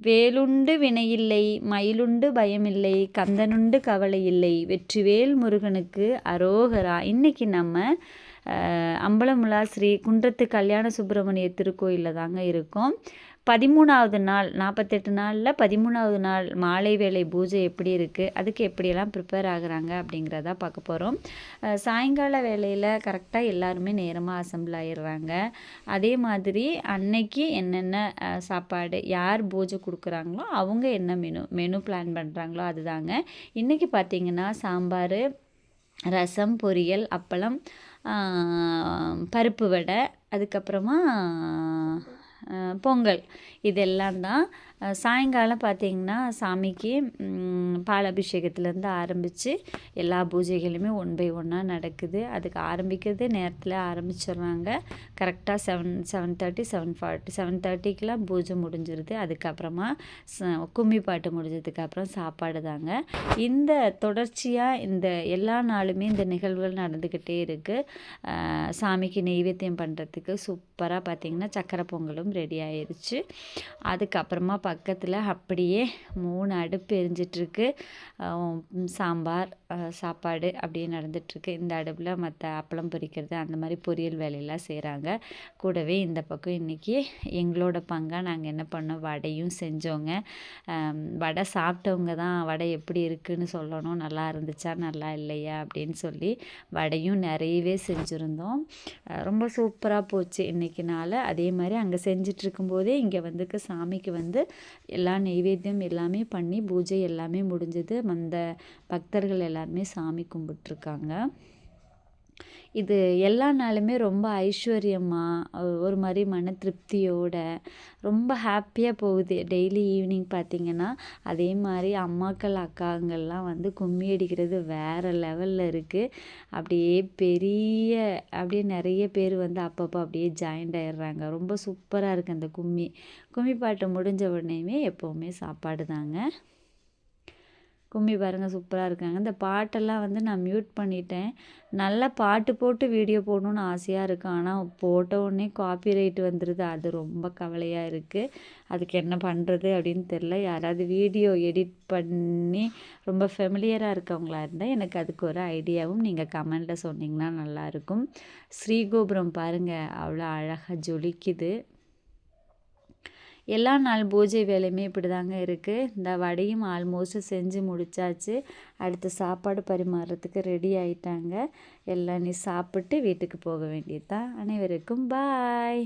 வேலுண்டு வினையில்லை, மயிலுண்டு பயமில்லை, கந்தனுண்டு கவலை இல்லை, வெற்றிவேல் முருகனுக்கு அரோகரா. இன்றைக்கி நம்ம அம்பலமுலா ஸ்ரீ குன்றத்து கல்யாண சுப்பிரமணிய திருக்கோயிலில் தாங்க இருக்கோம். 13வது நாள், 48 நாளில் 13வது நாள் மாலை வேளை பூஜை எப்படி இருக்குது, அதுக்கு எப்படியெல்லாம் ப்ரிப்பேர் ஆகுறாங்க அப்படிங்கிறத பார்க்க போகிறோம். சாயங்கால வேளையில் கரெக்டாக எல்லாருமே நேரமாக அசம்பிள் ஆகிடுறாங்க. அதே மாதிரி அன்னைக்கு என்னென்ன சாப்பாடு, யார் பூஜை கொடுக்குறாங்களோ அவங்க என்ன மெனு பிளான் பண்ணுறாங்களோ அதுதாங்க. இன்றைக்கி பார்த்திங்கன்னா சாம்பார், ரசம், பொரியல், அப்பளம், பருப்பு வடை, அதுக்கப்புறமா பொங்கல், இதெல்லாம் தான். சாயங்காலம் பார்த்திங்கன்னா சாமிக்கு பால் அபிஷேகத்துலேருந்து ஆரம்பித்து எல்லா பூஜைகளுமே ஒன் பை ஒன்னாக நடக்குது. அதுக்கு ஆரம்பிக்கிறது நேரத்தில் ஆரம்பிச்சிடுறாங்க. கரெக்டாக 7:30 7:30க்கெலாம் பூஜை முடிஞ்சிருது. அதுக்கப்புறமா கும்மி பாட்டு முடிஞ்சதுக்கப்புறம் சாப்பாடு தாங்க. இந்த தொடர்ச்சியாக இந்த எல்லா நாளுமே இந்த நிகழ்வுகள் நடந்துக்கிட்டே இருக்குது. சாமிக்கு நெய்வேத்தியம் பண்ணுறதுக்கு சூப்பராக பார்த்திங்கன்னா சக்கரை பொங்கலும் ரெடி ஆயிடுச்சு. அதுக்கப்புறமா பக்கத்தில் அப்படியே 3 அடுப்பு எரிஞ்சிட்ருக்கு. சாம்பார், சாப்பாடு அப்படியே நடந்துகிட்ருக்கு. இந்த அடுப்பில் மற்ற அப்பளம் பொரிக்கிறது அந்த மாதிரி பொரியல் வேலையெல்லாம் செய்கிறாங்க. கூடவே இந்த பக்கம் இன்றைக்கி எங்களோட பங்காக நாங்கள் என்ன பண்ணோம், வடையும் செஞ்சோங்க. வடை சாப்பிட்டவங்க தான் வடை எப்படி இருக்குதுன்னு சொல்லணும், நல்லா இருந்துச்சா நல்லா இல்லையா அப்படின்னு சொல்லி வடையும் நிறையவே செஞ்சுருந்தோம். ரொம்ப சூப்பராக போச்சு இன்றைக்கி நாள். அதே மாதிரி அங்கே செஞ்சிட்ருக்கும்போதே இங்கே வந்துக்கு சாமிக்கு எல்லா நெய்வேத்தியம் எல்லாமே பண்ணி பூஜை எல்லாமே முடிஞ்சது. அந்த பக்தர்கள் எல்லாருமே சாமி கும்பிட்ருக்காங்க. இது எல்லா நாளுமே ரொம்ப ஐஸ்வர்யமாக ஒரு மாதிரி மன திருப்தியோட ரொம்ப ஹாப்பியாக போகுது. டெய்லி ஈவினிங் பார்த்திங்கன்னா அதே மாதிரி அம்மாக்கள் அக்காங்கள்லாம் கும்மி அடிக்கிறது வேறு லெவலில் இருக்குது. அப்படியே அப்படியே நிறைய பேர் அப்பப்போ அப்படியே ஜாயிண்ட் ஆயிடுறாங்க. ரொம்ப சூப்பராக இருக்குது அந்த கும்மி பாட்டு முடிஞ்ச உடனேயுமே எப்போவுமே சாப்பாடு தாங்க. கும்மி பாருங்கள் சூப்பராக இருக்காங்க. இந்த பாட்டெல்லாம் நான் மியூட் பண்ணிட்டேன். நல்லா பாட்டு போட்டு வீடியோ போடணுன்னு ஆசையாக இருக்குது. ஆனால் போட்ட உடனே காப்பிரைட் வந்துடுது. அது ரொம்ப கவலையாக இருக்குது. அதுக்கு என்ன பண்ணுறது அப்படின்னு தெரில. யாராவது வீடியோ எடிட் பண்ணி ரொம்ப ஃபெமிலியராக இருக்கவங்களா இருந்தால் எனக்கு அதுக்கு ஒரு ஐடியாவும் நீங்கள் கமெண்டில் சொன்னிங்கன்னா நல்லாயிருக்கும். ஸ்ரீகோபுரம் பாருங்கள் அவ்வளோ அழகாக ஜொலிக்குது. எல்லா நாள் பூஜை வேலையுமே இப்படி தாங்க இருக்குது. இந்த வடையும் ஆல்மோஸ்ட் செஞ்சு முடித்தாச்சு. அடுத்து சாப்பாடு பரிமாறுறதுக்கு ரெடி ஆயிட்டாங்க. எல்லாம் நீ சாப்பிட்டு வீட்டுக்கு போக வேண்டியது தான். அனைவருக்கும் பாய்.